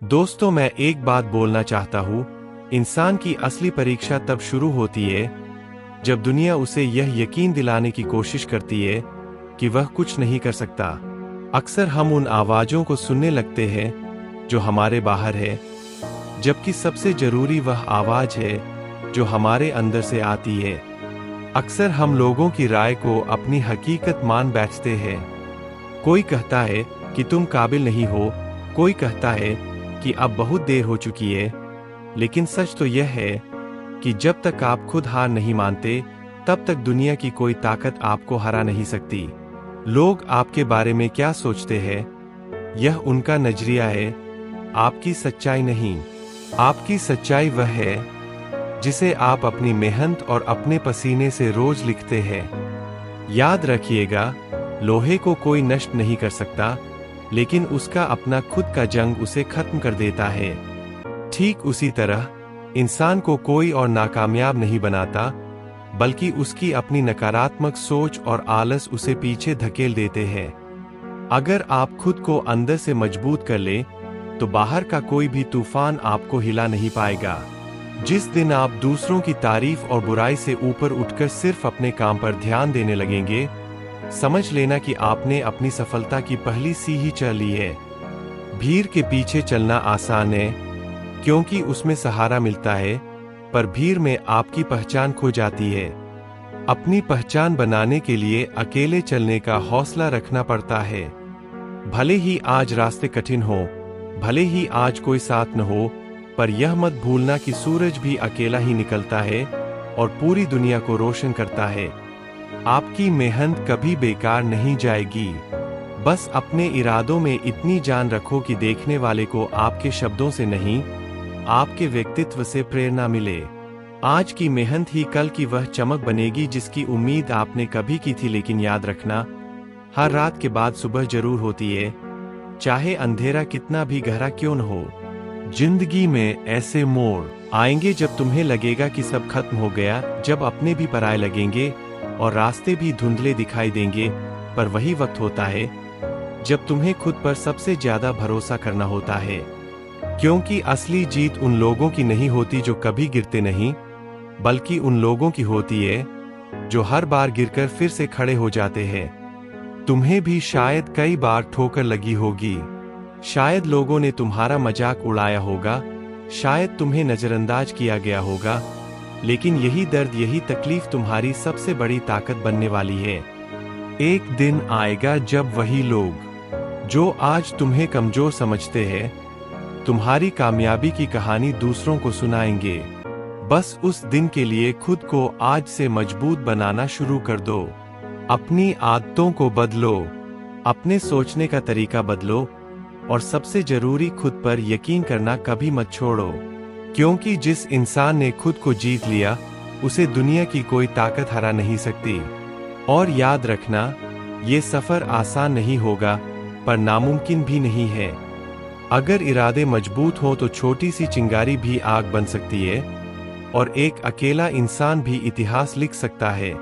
दोस्तों, मैं एक बात बोलना चाहता हूँ। इंसान की असली परीक्षा तब शुरू होती है जब दुनिया उसे यह यकीन दिलाने की कोशिश करती है कि वह कुछ नहीं कर सकता। अक्सर हम उन आवाज़ों को सुनने लगते हैं जो हमारे बाहर है, जबकि सबसे जरूरी वह आवाज़ है जो हमारे अंदर से आती है। अक्सर हम लोगों की राय को अपनी हकीकत मान बैठते हैं। कोई कहता है कि तुम काबिल नहीं हो, कोई कहता है कि अब बहुत देर हो चुकी है, लेकिन सच तो यह है कि जब तक आप खुद हार नहीं मानते, तब तक दुनिया की कोई ताकत आपको हरा नहीं सकती। लोग आपके बारे में क्या सोचते हैं, यह उनका नजरिया है, आपकी सच्चाई नहीं। आपकी सच्चाई वह है जिसे आप अपनी मेहनत और अपने पसीने से रोज लिखते हैं। याद रखिएगा, लोहे को कोई नष्ट नहीं कर सकता, लेकिन उसका अपना खुद का जंग उसे खत्म कर देता है। ठीक उसी तरह इंसान को कोई और नाकामयाब नहीं बनाता, बल्कि उसकी अपनी नकारात्मक सोच और आलस उसे पीछे धकेल देते हैं। अगर आप खुद को अंदर से मजबूत कर ले, तो बाहर का कोई भी तूफान आपको हिला नहीं पाएगा। जिस दिन आप दूसरों की तारीफ और बुराई से ऊपर उठकर सिर्फ अपने काम पर ध्यान देने लगेंगे, समझ लेना कि आपने अपनी सफलता की पहली सीढ़ी चढ़ ली है। भीड़ के पीछे चलना आसान है, क्योंकि उसमें सहारा मिलता है, पर भीड़ में आपकी पहचान खो जाती है। अपनी पहचान बनाने के लिए अकेले चलने का हौसला रखना पड़ता है। भले ही आज रास्ते कठिन हो, भले ही आज कोई साथ न हो, पर यह मत भूलना कि सूरज भी अकेला ही निकलता है और पूरी दुनिया को रोशन करता है। आपकी मेहनत कभी बेकार नहीं जाएगी। बस अपने इरादों में इतनी जान रखो कि देखने वाले को आपके शब्दों से नहीं, आपके व्यक्तित्व से प्रेरणा मिले। आज की मेहनत ही कल की वह चमक बनेगी जिसकी उम्मीद आपने कभी की थी। लेकिन याद रखना, हर रात के बाद सुबह जरूर होती है, चाहे अंधेरा कितना भी गहरा क्यों न हो। जिंदगी में ऐसे मोड़ आएंगे जब तुम्हें लगेगा कि सब खत्म हो गया, जब अपने भी पराये लगेंगे और रास्ते भी धुंधले दिखाई देंगे। पर वही वक्त होता है जब तुम्हें खुद पर सबसे ज्यादा भरोसा करना होता है, क्योंकि असली जीत उन लोगों की नहीं होती जो कभी गिरते नहीं, बल्कि उन लोगों की होती है जो हर बार गिरकर फिर से खड़े हो जाते हैं। तुम्हें भी शायद कई बार ठोकर लगी होगी, शायद लोगों ने तुम्हारा मजाक उड़ाया होगा, शायद तुम्हें नजरअंदाज किया गया होगा, लेकिन यही दर्द, यही तकलीफ तुम्हारी सबसे बड़ी ताकत बनने वाली है। एक दिन आएगा जब वही लोग जो आज तुम्हें कमजोर समझते हैं, तुम्हारी कामयाबी की कहानी दूसरों को सुनाएंगे। बस उस दिन के लिए खुद को आज से मजबूत बनाना शुरू कर दो। अपनी आदतों को बदलो, अपने सोचने का तरीका बदलो, और सबसे जरूरी, खुद पर यकीन करना कभी मत छोड़ो, क्योंकि जिस इंसान ने खुद को जीत लिया, उसे दुनिया की कोई ताकत हरा नहीं सकती। और याद रखना, ये सफर आसान नहीं होगा, पर नामुमकिन भी नहीं है। अगर इरादे मजबूत हो तो छोटी सी चिंगारी भी आग बन सकती है, और एक अकेला इंसान भी इतिहास लिख सकता है।